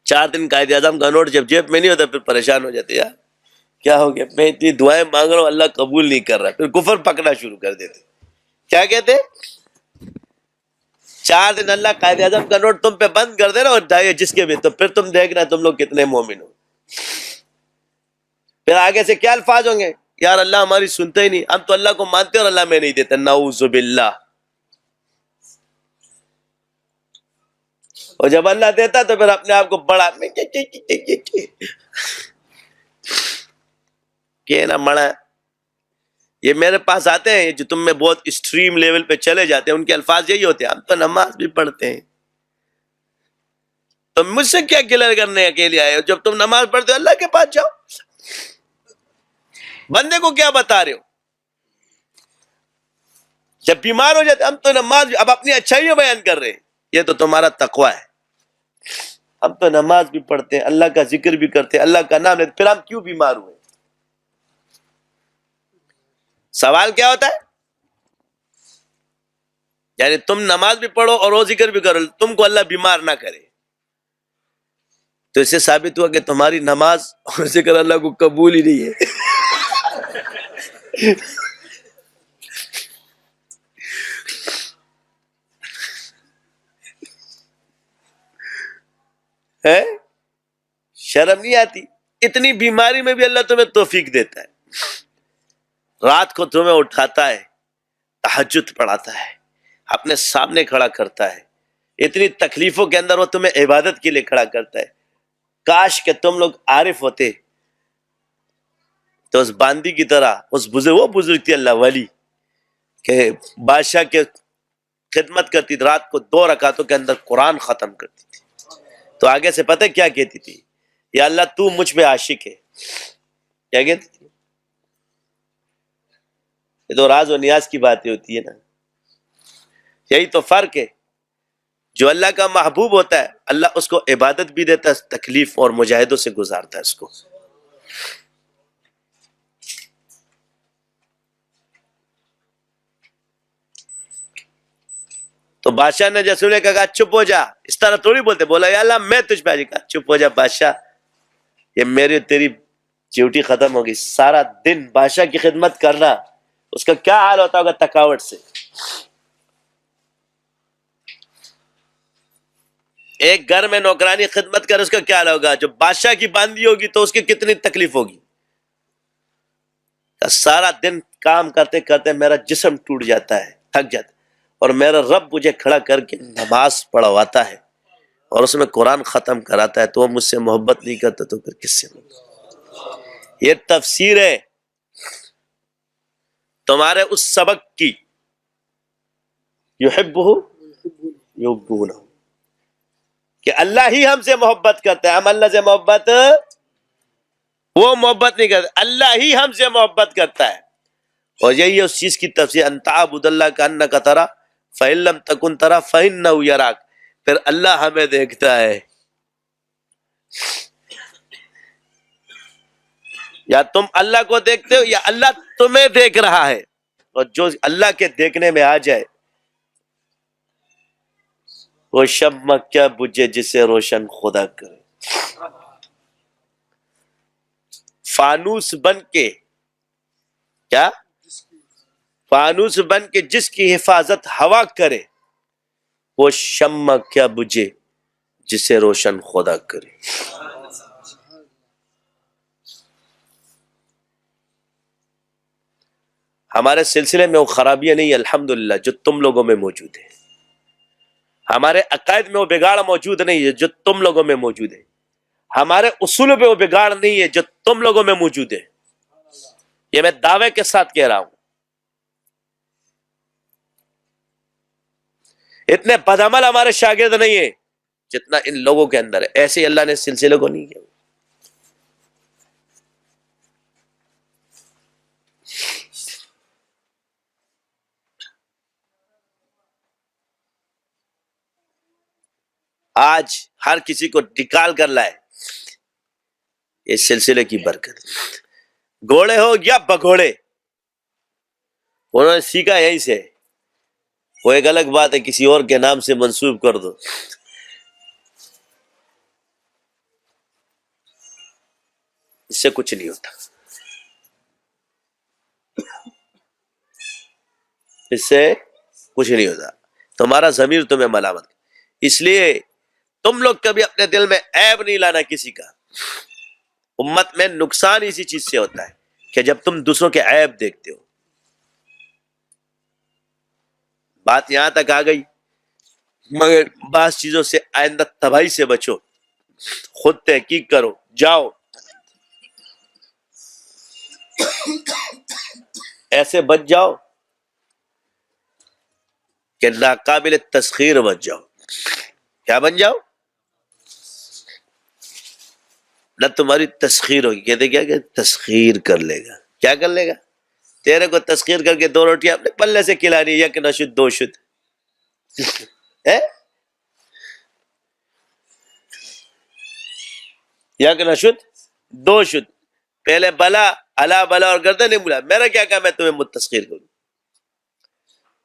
4 دن قائد اعظم کا نوٹ جب جیب میں نہیں ہوتا پھر پریشان ہو جاتے، یار کیا ہو گیا، میں اتنی دعائیں مانگ رہا ہوں اللہ قبول نہیں کر رہا، پھر کفر پکڑنا شروع کر دیتے. کیا کہتے؟ 4 دن اللہ قائد اعظم کا نوٹ تم پہ بند کر دے رہا اور ڈھائی جس کے بھی، تو پھر تم دیکھنا تم لوگ کتنے مومن ہو. پھر آگے سے کیا الفاظ ہوں گے، یار اللہ ہماری سنتا ہی نہیں، ہم تو اللہ کو مانتے اور اللہ میں نہیں دیتا، نعوذ باللہ. اور جب اللہ دیتا تو پھر اپنے آپ کو بڑا کہ نا مڑا. یہ میرے پاس آتے ہیں جو تم میں بہت اسٹریم لیول پہ چلے جاتے ہیں، ان کے الفاظ یہی ہوتے ہیں، ہم تو نماز بھی پڑھتے ہیں، تم مجھ سے کیا کلیئر کرنے اکیلے آئے ہو؟ جب تم نماز پڑھتے ہو اللہ کے پاس جاؤ، بندے کو کیا بتا رہے ہو؟ جب بیمار ہو جاتے ہم تو نماز، اب اپنی اچھائیاں بیان کر رہے ہیں، یہ تو تمہارا تقوی ہے. ہم تو نماز بھی پڑھتے ہیں، اللہ کا ذکر بھی کرتے ہیں، اللہ کا نام لیتے، پھر ہم کیوں بیمار ہوئے؟ سوال کیا ہوتا ہے؟ یعنی تم نماز بھی پڑھو اور وہ ذکر بھی کرو، تم کو اللہ بیمار نہ کرے، تو اس سے ثابت ہوا کہ تمہاری نماز اور ذکر اللہ کو قبول ہی نہیں ہے. شرم نہیں آتی؟ اتنی بیماری میں بھی اللہ تمہیں توفیق دیتا ہے، رات کو تمہیں اٹھاتا ہے، تہجد پڑھاتا ہے، اپنے سامنے کھڑا کرتا ہے، اتنی تکلیفوں کے اندر وہ تمہیں عبادت کے لیے کھڑا کرتا ہے. کاش کہ تم لوگ عارف ہوتے تو اس باندی کی طرح، اس بزرگ، وہ بزرگ تھی اللہ والی کہ بادشاہ کے خدمت کرتی تھی، رات کو 2 رکعتوں کے اندر قرآن ختم کرتی تھی. تو آگے سے پتہ کیا کہتی تھی؟ یا اللہ تو مجھ پہ عاشق ہے. کیا کہتی تھی؟ یہ تو راز و نیاز کی باتیں ہوتی ہے نا. یہی تو فرق ہے، جو اللہ کا محبوب ہوتا ہے اللہ اس کو عبادت بھی دیتا ہے، تکلیف اور مجاہدوں سے گزارتا ہے اس کو. تو بادشاہ نے جیسے انہیں کہا چپ ہو جا، اس طرح تھوڑی بولتے، بولا یا اللہ میں تجھ پہ عاشق، کہا چپ ہو جا بادشاہ، یہ میری تیری ڈیوٹی ختم ہوگی. سارا دن بادشاہ کی خدمت کرنا، اس کا کیا حال ہوتا ہوگا تھکاوٹ سے. ایک گھر میں نوکرانی خدمت کر، اس کا کیا حال ہوگا؟ جو بادشاہ کی باندھی ہوگی تو اس کی کتنی تکلیف ہوگی. سارا دن کام کرتے کرتے میرا جسم ٹوٹ جاتا ہے، تھک جاتا ہے، اور میرا رب مجھے کھڑا کر کے نماز پڑھواتا ہے اور اس میں قرآن ختم کراتا ہے، تو وہ مجھ سے محبت نہیں کرتا تو پھر کس سے محبت؟ یہ تفسیر ہے تمہارے اس سبق کی، یحبہ یحبونہ، کہ اللہ ہی ہم سے محبت کرتا ہے، ہم اللہ سے محبت، وہ محبت نہیں کرتا، اللہ ہی ہم سے محبت کرتا ہے. اور یہی اس چیز کی تفسیر، ان تعبد اللہ کانک ترا فإن لم تکن ترا فإنہ یراک. پھر اللہ ہمیں دیکھتا ہے، یا تم اللہ کو دیکھتے ہو یا اللہ تمہیں دیکھ رہا ہے. اور جو اللہ کے دیکھنے میں آ جائے وہ شمع کیا بجھے جسے روشن خدا کرے. فانوس بن کے، کیا فانوس بن کے جس کی حفاظت ہوا کرے، وہ شمع کیا بجھے جسے روشن خدا کرے. ہمارے سلسلے میں وہ خرابیاں نہیں، الحمدللہ، جو تم لوگوں میں موجود ہے. ہمارے عقائد میں وہ بگاڑ موجود نہیں ہے جو تم لوگوں میں موجود ہے. ہمارے اصول پہ وہ بگاڑ نہیں ہے جو تم لوگوں میں موجود ہے. یہ میں دعوے کے ساتھ کہہ رہا ہوں. اتنے بدعمل ہمارے شاگرد نہیں ہیں جتنا ان لوگوں کے اندر ہے. ایسے ہی اللہ نے سلسلے کو نہیں کیا. آج ہر کسی کو نکال کر لائے اس سلسلے کی برکت. گھوڑے ہو یا بگھوڑے، انہوں نے سیکھا یہیں سے. وہ ایک الگ بات ہے کسی اور کے نام سے منسوب کر دو. اس سے کچھ نہیں ہوتا، اس سے کچھ نہیں ہوتا، تمہارا ضمیر تمہیں ملامت۔ اس لیے تم لوگ کبھی اپنے دل میں عیب نہیں لانا کسی کا۔ امت میں نقصان اسی چیز سے ہوتا ہے کہ جب تم دوسروں کے عیب دیکھتے ہو۔ بات یہاں تک آ گئی، مگر بعض چیزوں سے آئندہ تباہی سے بچو، خود تحقیق کرو، جاؤ ایسے بچ جاؤ کہ ناقابل تسخیر بن جاؤ۔ کیا بن جاؤ؟ نہ تمہاری تسخیر ہوگی، کہتے کیا کہ تسخیر کر لے گا۔ کیا کر لے گا؟ تیرے کو تسخیر کر کے 2 روٹیاں اپنے پلے سے کھلانی، یک نہ شد 2 شد، یک نہ شد 2 شد، پہلے بلا الا بلا اور گردن نہیں بلا، میرا کیا کام ہے تمہیں متسخیر کروں؟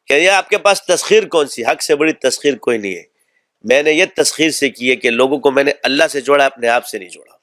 کہ یہ آپ کے پاس تسخیر کون سی؟ حق سے بڑی تسخیر کوئی نہیں ہے۔ میں نے یہ تسخیر سے کی ہے کہ لوگوں کو میں نے اللہ سے جوڑا، اپنے آپ سے نہیں جوڑا۔